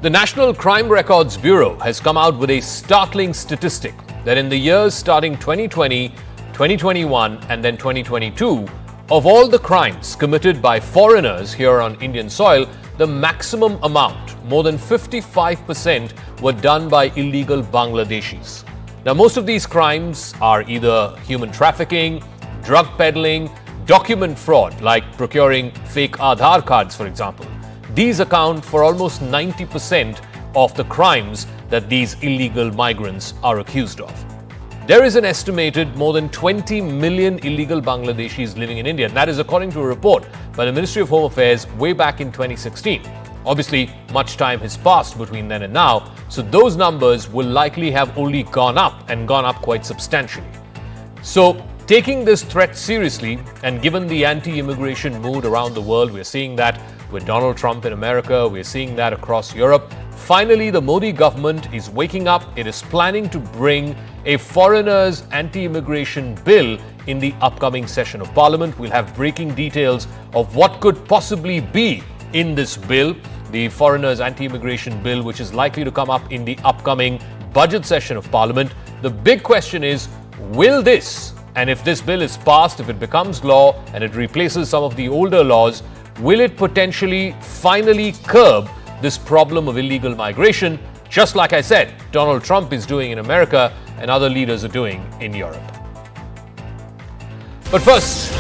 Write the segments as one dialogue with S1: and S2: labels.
S1: The National Crime Records Bureau has come out with a startling statistic that in the years starting 2020, 2021 and then 2022, of all the crimes committed by foreigners here on Indian soil, the maximum amount, more than 55%, were done by illegal Bangladeshis. Now, most of these crimes are either human trafficking, drug peddling, document fraud, like procuring fake Aadhaar cards, for example. These account for almost 90% of the crimes that these illegal migrants are accused of. There is an estimated more than 20 million illegal Bangladeshis living in India, and that is according to a report by the Ministry of Home Affairs way back in 2016. Obviously, much time has passed between then and now, so those numbers will likely have only gone up and gone up quite substantially. So, taking this threat seriously, and given the anti-immigration mood around the world, we're seeing that with Donald Trump in America, we're seeing that across Europe. Finally, the Modi government is waking up. It is planning to bring a foreigners' anti-immigration bill in the upcoming session of Parliament. We'll have breaking details of what could possibly be in this bill, the foreigners' anti-immigration bill, which is likely to come up in the upcoming budget session of Parliament. The big question is, will this, and if this bill is passed, if it becomes law and it replaces some of the older laws, will it potentially finally curb this problem of illegal migration, just like I said, Donald Trump is doing in America and other leaders are doing in Europe? But first,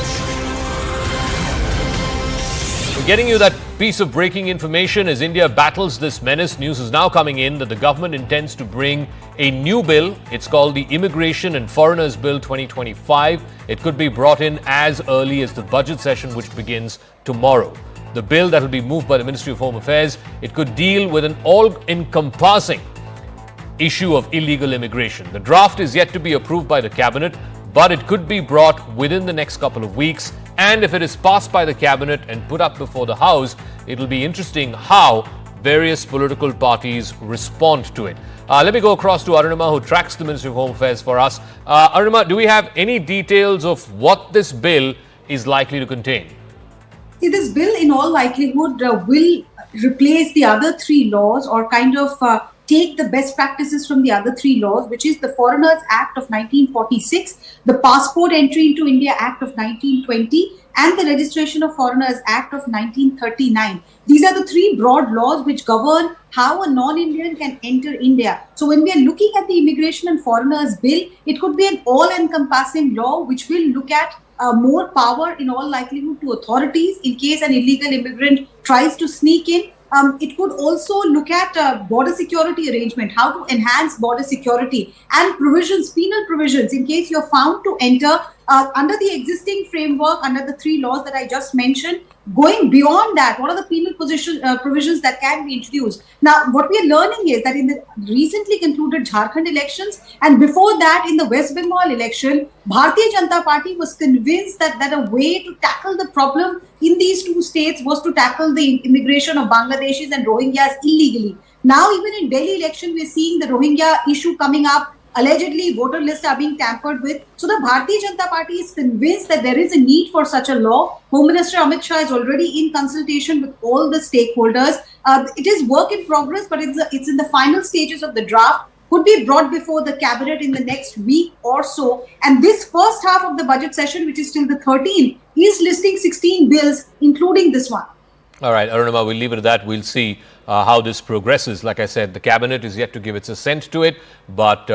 S1: we're getting you that piece of breaking information as India battles this menace. News is now coming in that the government intends to bring a new bill. It's called the Immigration and Foreigners Bill 2025. It could be brought in as early as the budget session, which begins tomorrow. The bill that will be moved by the Ministry of Home Affairs, it could deal with an all-encompassing issue of illegal immigration. The draft is yet to be approved by the cabinet, but it could be brought within the next couple of weeks. And if it is passed by the cabinet and put up before the House, it will be interesting how various political parties respond to it. Let me go across to Arunima, who tracks the Ministry of Home Affairs for us. Arunima, do we have any details of what this bill is likely to contain?
S2: See, this bill in all likelihood will replace the other three laws, or kind of take the best practices from the other three laws, which is the Foreigners Act of 1946, the Passport Entry into India Act of 1920, and the Registration of Foreigners Act of 1939. These are the three broad laws which govern how a non-Indian can enter India. So when we are looking at the Immigration and Foreigners Bill, it could be an all-encompassing law which will look at more power in all likelihood to authorities in case an illegal immigrant tries to sneak in. It could also look at border security arrangement, how to enhance border security, and provisions, penal provisions, in case you're found to enter under the existing framework, under the three laws that I just mentioned. Going beyond that, what are the penal provisions that can be introduced? Now, what we are learning is that in the recently concluded Jharkhand elections, and before that in the West Bengal election, Bharatiya Janata Party was convinced that a way to tackle the problem in these two states was to tackle the immigration of Bangladeshis and Rohingyas illegally. Now, even in Delhi election, we're seeing the Rohingya issue coming up. Allegedly, voter lists are being tampered with. So the Bharatiya Janata Party is convinced that there is a need for such a law. Home Minister Amit Shah is already in consultation with all the stakeholders. It is work in progress, but it's in the final stages of the draft. Could be brought before the cabinet in the next week or so. And this first half of the budget session, which is till the 13th, is listing 16 bills, including this one.
S1: All right, Arunima, we'll leave it at that. We'll see how this progresses. Like I said, the cabinet is yet to give its assent to it, but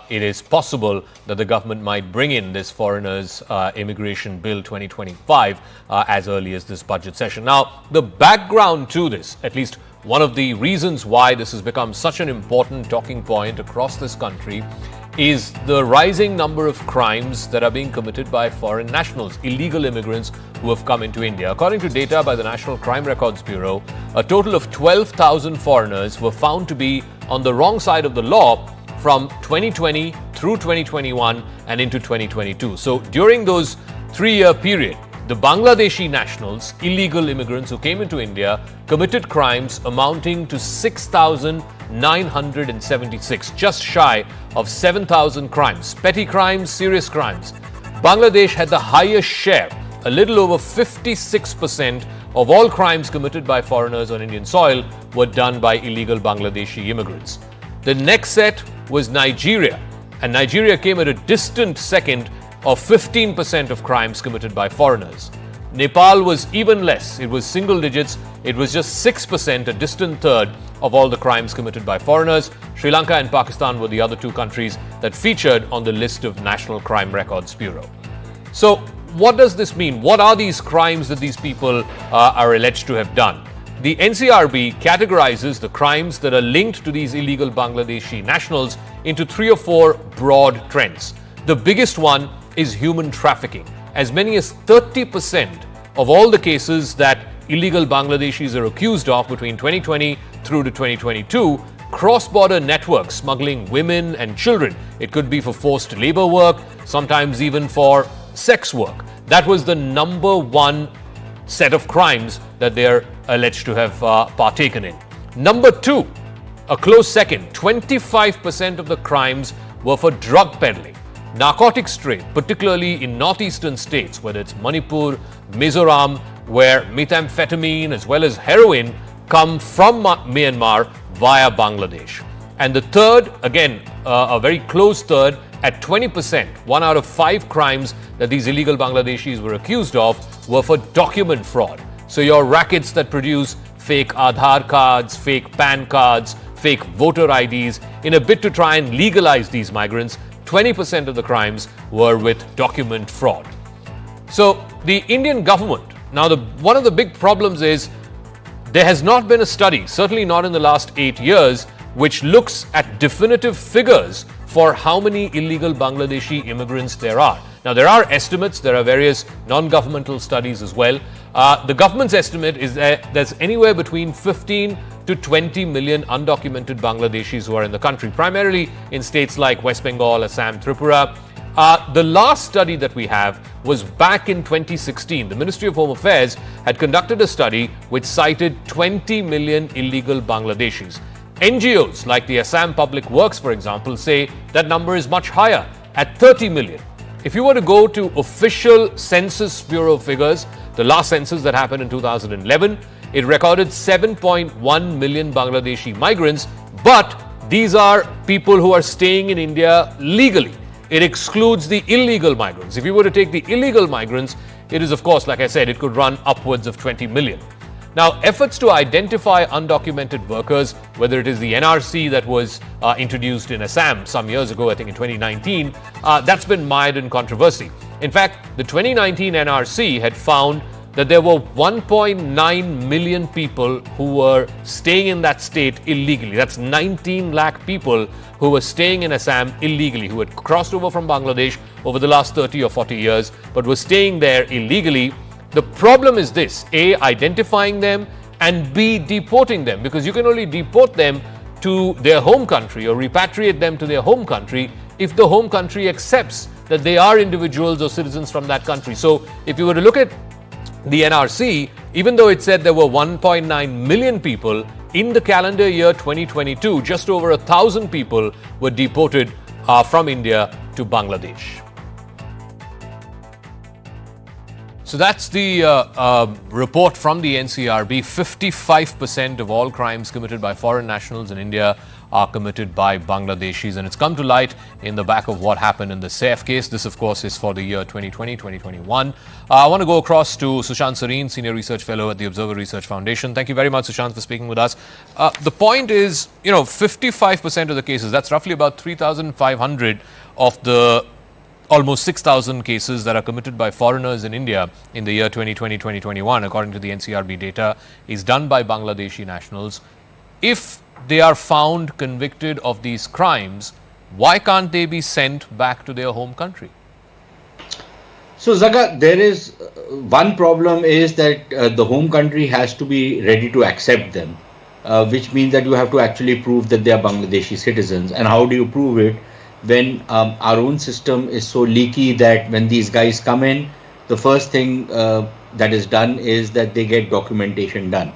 S1: it is possible that the government might bring in this Foreigners Immigration Bill 2025 as early as this budget session. Now, the background to this, at least one of the reasons why this has become such an important talking point across this country, is the rising number of crimes that are being committed by foreign nationals, illegal immigrants who have come into India. According to data by the National Crime Records Bureau, a total of 12,000 foreigners were found to be on the wrong side of the law from 2020 through 2021 and into 2022. So during those 3-year period, the Bangladeshi nationals, illegal immigrants who came into India, committed crimes amounting to 6,976, just shy of 7,000 crimes. Petty crimes, serious crimes. Bangladesh had the highest share, a little over 56% of all crimes committed by foreigners on Indian soil were done by illegal Bangladeshi immigrants. The next set was Nigeria, and Nigeria came at a distant second of 15% of crimes committed by foreigners. Nepal was even less. It was single digits. It was just 6%, a distant third of all the crimes committed by foreigners. Sri Lanka and Pakistan were the other two countries that featured on the list of National Crime Records Bureau. So, what does this mean? What are these crimes that these people are alleged to have done? The NCRB categorizes the crimes that are linked to these illegal Bangladeshi nationals into 3 or 4 broad trends. The biggest one is human trafficking. As many as 30% of all the cases that illegal Bangladeshis are accused of between 2020 through to 2022, cross-border networks smuggling women and children. It could be for forced labor work, sometimes even for sex work. That was the number one set of crimes that they're alleged to have partaken in. Number 2, a close second, 25% of the crimes were for drug peddling. Narcotics trade, particularly in northeastern states, whether it's Manipur, Mizoram, where methamphetamine as well as heroin come from Myanmar via Bangladesh. And the third, again, a very close third, at 20%, 1 out of 5 crimes that these illegal Bangladeshis were accused of were for document fraud. So your rackets that produce fake Aadhaar cards, fake PAN cards, fake voter IDs, in a bid to try and legalize these migrants, 20% of the crimes were with document fraud. So the Indian government, now one of the big problems is there has not been a study, certainly not in the last 8 years, which looks at definitive figures for how many illegal Bangladeshi immigrants there are. Now, there are estimates, there are various non-governmental studies as well. The government's estimate is that there's anywhere between 15 to 20 million undocumented Bangladeshis who are in the country, primarily in states like West Bengal, Assam, Tripura. The last study that we have was back in 2016. The Ministry of Home Affairs had conducted a study which cited 20 million illegal Bangladeshis. NGOs like the Assam Public Works, for example, say that number is much higher at 30 million. If you were to go to official Census Bureau figures, the last census that happened in 2011, it recorded 7.1 million Bangladeshi migrants, but these are people who are staying in India legally. It excludes the illegal migrants. If you were to take the illegal migrants, it is, of course, like I said, it could run upwards of 20 million. Now, efforts to identify undocumented workers, whether it is the NRC that was introduced in Assam some years ago, I think in 2019, that's been mired in controversy. In fact, the 2019 NRC had found that there were 1.9 million people who were staying in that state illegally. That's 19 lakh people who were staying in Assam illegally, who had crossed over from Bangladesh over the last 30 or 40 years, but were staying there illegally. The problem is this: A, identifying them, and B, deporting them, because you can only deport them to their home country or repatriate them to their home country if the home country accepts that they are individuals or citizens from that country. So if you were to look at the NRC, even though it said there were 1.9 million people, in the calendar year 2022, just over 1,000 people were deported from India to Bangladesh. So that's the report from the NCRB. 55% of all crimes committed by foreign nationals in India are committed by Bangladeshis, and it's come to light in the back of what happened in the Saif case. This, of course, is for the year 2020-2021. I want to go across to Sushant Sareen, Senior Research Fellow at the Observer Research Foundation. Thank you very much, Sushant, for speaking with us. The point is, 55% of the cases, that's roughly about 3,500 of the almost 6,000 cases that are committed by foreigners in India in the year 2020-2021, according to the NCRB data, is done by Bangladeshi nationals. If they are found convicted of these crimes, why can't they be sent back to their home country?
S3: So, Zakka, there is one problem is that the home country has to be ready to accept them, which means that you have to actually prove that they are Bangladeshi citizens. And how do you prove it? When our own system is so leaky that when these guys come in, the first thing that is done is that they get documentation done.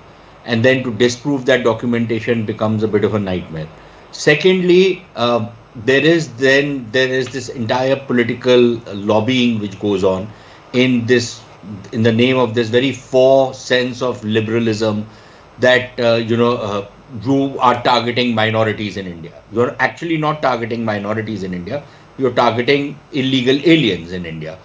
S3: And then to disprove that documentation becomes a bit of a nightmare. Secondly, there is this entire political lobbying which goes on in the name of this very false sense of liberalism, that you are targeting minorities in India. You're actually not targeting minorities in India. You're targeting illegal aliens in India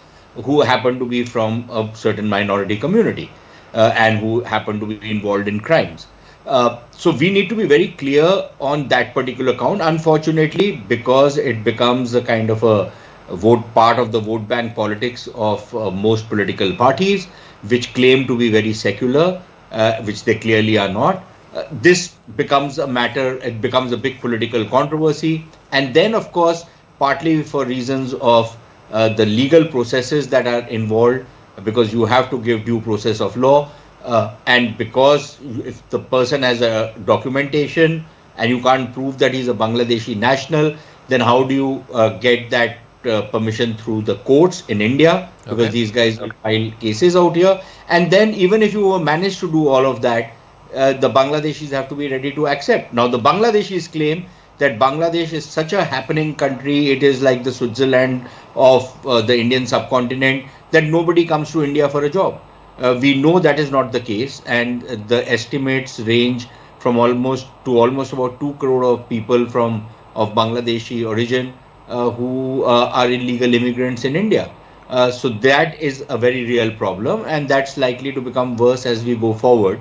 S3: who happen to be from a certain minority community and who happen to be involved in crimes. So we need to be very clear on that particular count. Unfortunately, because it becomes a kind of a vote part of the vote bank politics of most political parties, which claim to be very secular, which they clearly are not. This becomes a matter, it becomes a big political controversy. And then, of course, partly for reasons of the legal processes that are involved, because you have to give due process of law. And because if the person has a documentation and you can't prove that he's a Bangladeshi national, then how do you get that permission through the courts in India? Because these guys will file cases out here. And then even if you manage to do all of that, the Bangladeshis have to be ready to accept. Now, the Bangladeshis claim that Bangladesh is such a happening country, it is like the Switzerland of the Indian subcontinent, that nobody comes to India for a job. We know that is not the case, and the estimates range from almost about 2 crore of people of Bangladeshi origin who are illegal immigrants in India. So that is a very real problem, and that's likely to become worse as we go forward.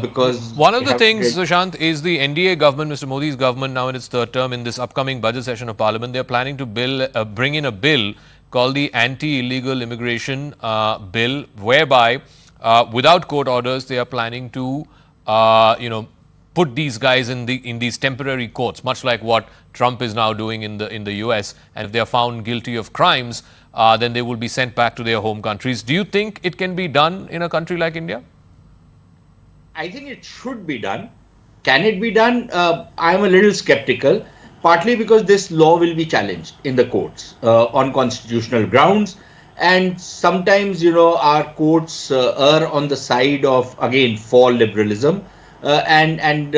S3: Because
S1: one of the things, Sushant, is the NDA government, Mr. Modi's government, now in its third term, in this upcoming budget session of Parliament, they're planning to bring in a bill called the Anti-Illegal Immigration Bill, whereby without court orders, they are planning to, put these guys in these temporary courts, much like what Trump is now doing in the US. And if they are found guilty of crimes, then they will be sent back to their home countries. Do you think it can be done in a country like India?
S3: I think it should be done. Can it be done? I'm a little skeptical, partly because this law will be challenged in the courts on constitutional grounds. And sometimes, our courts err on the side of, again, for liberalism, and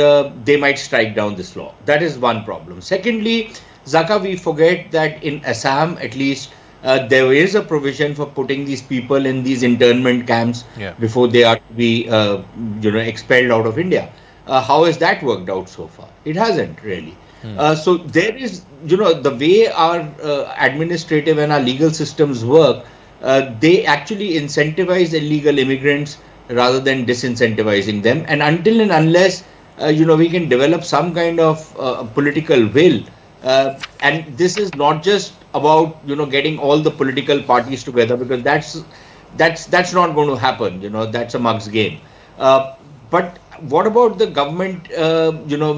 S3: they might strike down this law. That is one problem. Secondly, Zakka, we forget that in Assam, at least, there is a provision for putting these people in these internment camps before they are to be, expelled out of India. How has that worked out so far? It hasn't really. So there is, the way our administrative and our legal systems work, they actually incentivize illegal immigrants rather than disincentivizing them. And until and unless, we can develop some kind of political will, and this is not just about getting all the political parties together, because that's not going to happen. That's a mug's game. But what about the government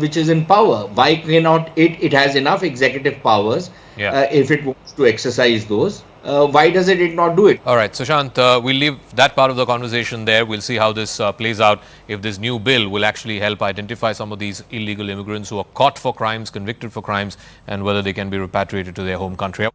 S3: which is in power? Why cannot it has enough executive powers if it wants to exercise those? Why does it not do it?
S1: All right, Sushant, we'll leave that part of the conversation there. We'll see how this plays out, if this new bill will actually help identify some of these illegal immigrants who are caught for crimes, convicted for crimes, and whether they can be repatriated to their home country.